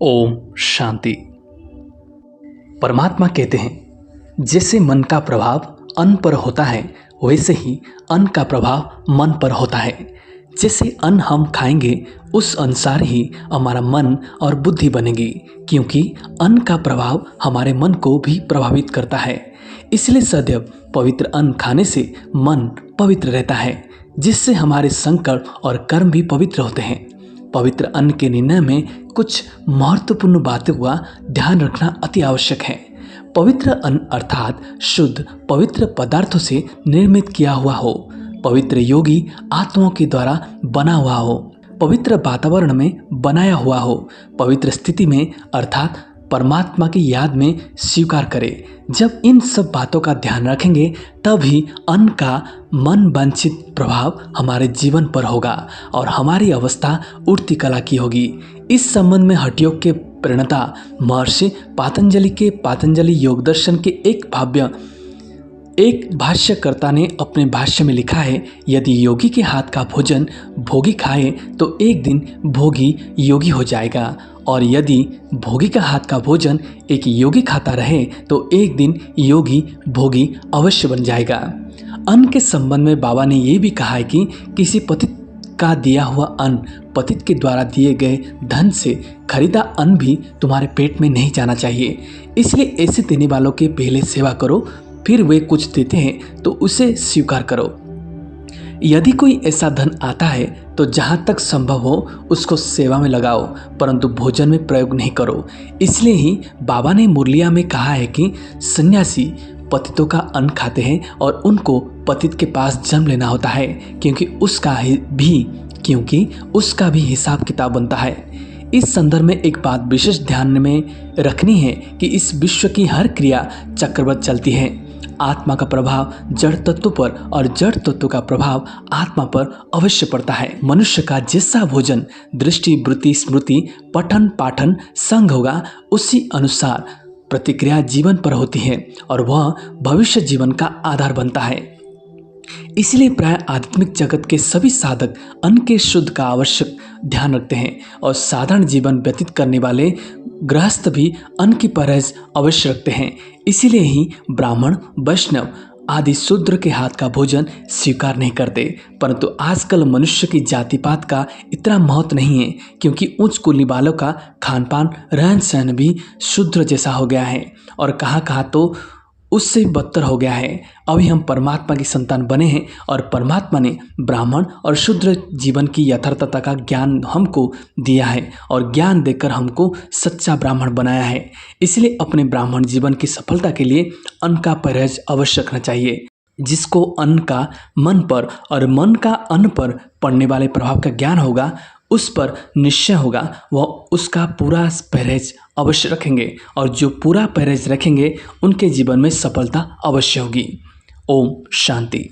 ओम शांति। परमात्मा कहते हैं, जैसे मन का प्रभाव अन्न पर होता है वैसे ही अन्न का प्रभाव मन पर होता है। जैसे अन्न हम खाएंगे उस अनुसार ही हमारा मन और बुद्धि बनेगी, क्योंकि अन्न का प्रभाव हमारे मन को भी प्रभावित करता है। इसलिए सदैव पवित्र अन्न खाने से मन पवित्र रहता है, जिससे हमारे संकल्प और कर्म भी पवित्र होते हैं। पवित्र अन्न के निर्णय में कुछ महत्वपूर्ण बातों का ध्यान रखना अति आवश्यक है। पवित्र अन्न अर्थात शुद्ध पवित्र पदार्थों से निर्मित किया हुआ हो, पवित्र योगी आत्माओं के द्वारा बना हुआ हो, पवित्र वातावरण में बनाया हुआ हो, पवित्र स्थिति में अर्थात परमात्मा की याद में स्वीकार करें। जब इन सब बातों का ध्यान रखेंगे तभी अन्न का मन वांछित प्रभाव हमारे जीवन पर होगा और हमारी अवस्था उठती कला की होगी। इस संबंध में हठयोग के प्रणेता महर्षि पातंजलि के पातंजलि योग दर्शन के एक भाष्यकर्ता ने अपने भाष्य में लिखा है, यदि योगी के हाथ का भोजन भोगी खाए तो एक दिन भोगी योगी हो जाएगा, और यदि भोगी का हाथ का भोजन एक योगी खाता रहे तो एक दिन योगी भोगी अवश्य बन जाएगा। अन्न के संबंध में बाबा ने ये भी कहा है कि किसी पतित का दिया हुआ अन्न पतित के द्वारा दिए गए धन से खरीदा अन्न भी तुम्हारे पेट में नहीं जाना चाहिए। इसलिए ऐसे देने वालों के पहले सेवा करो, फिर वे कुछ देते हैं तो उसे स्वीकार करो। यदि कोई ऐसा धन आता है तो जहाँ तक संभव हो उसको सेवा में लगाओ, परंतु भोजन में प्रयोग नहीं करो। इसलिए ही बाबा ने मुरलिया में कहा है कि सन्यासी पतितों का अन्न खाते हैं और उनको पतित के पास जन्म लेना होता है, क्योंकि उसका भी हिसाब किताब बनता है। इस संदर्भ में एक बात विशेष ध्यान में रखनी है कि इस विश्व की हर क्रिया चक्रवत चलती है। आत्मा का प्रभाव जड़ तत्व पर और जड़ तत्व का प्रभाव आत्मा पर अवश्य पड़ता है। मनुष्य का जैसा भोजन दृष्टि वृत्ति स्मृति पठन पाठन संग होगा, उसी अनुसार प्रतिक्रिया जीवन पर होती है और वह भविष्य जीवन का आधार बनता है। इसलिए प्राय आध्यात्मिक जगत के सभी साधक अन्न के शुद्ध का आवश्यक ध्यान रखते हैं और साधारण जीवन व्यतीत करने वाले गृहस्थ भी अन्न की परहेज अवश्य रखते हैं। इसीलिए ही ब्राह्मण वैष्णव आदि शूद्र के हाथ का भोजन स्वीकार नहीं करते। परंतु आजकल मनुष्य की जाति पात का इतना महत्व नहीं है, क्योंकि उच्च कुली वालों का खान पान रहन सहन भी शूद्र जैसा हो गया है और कहाँ तो उससे बदतर हो गया है। अभी हम परमात्मा की संतान बने हैं और परमात्मा ने ब्राह्मण और शूद्र जीवन की यथार्थता का ज्ञान हमको दिया है और ज्ञान देकर हमको सच्चा ब्राह्मण बनाया है। इसलिए अपने ब्राह्मण जीवन की सफलता के लिए अन्न का परहेज अवश्य रखना चाहिए। जिसको अन्न का मन पर और मन का अन्न पर पड़ने वाले प्रभाव का ज्ञान होगा, उस पर निश्चय होगा, वह उसका पूरा परहेज अवश्य रखेंगे और जो पूरा परहेज रखेंगे उनके जीवन में सफलता अवश्य होगी। ओम शांति।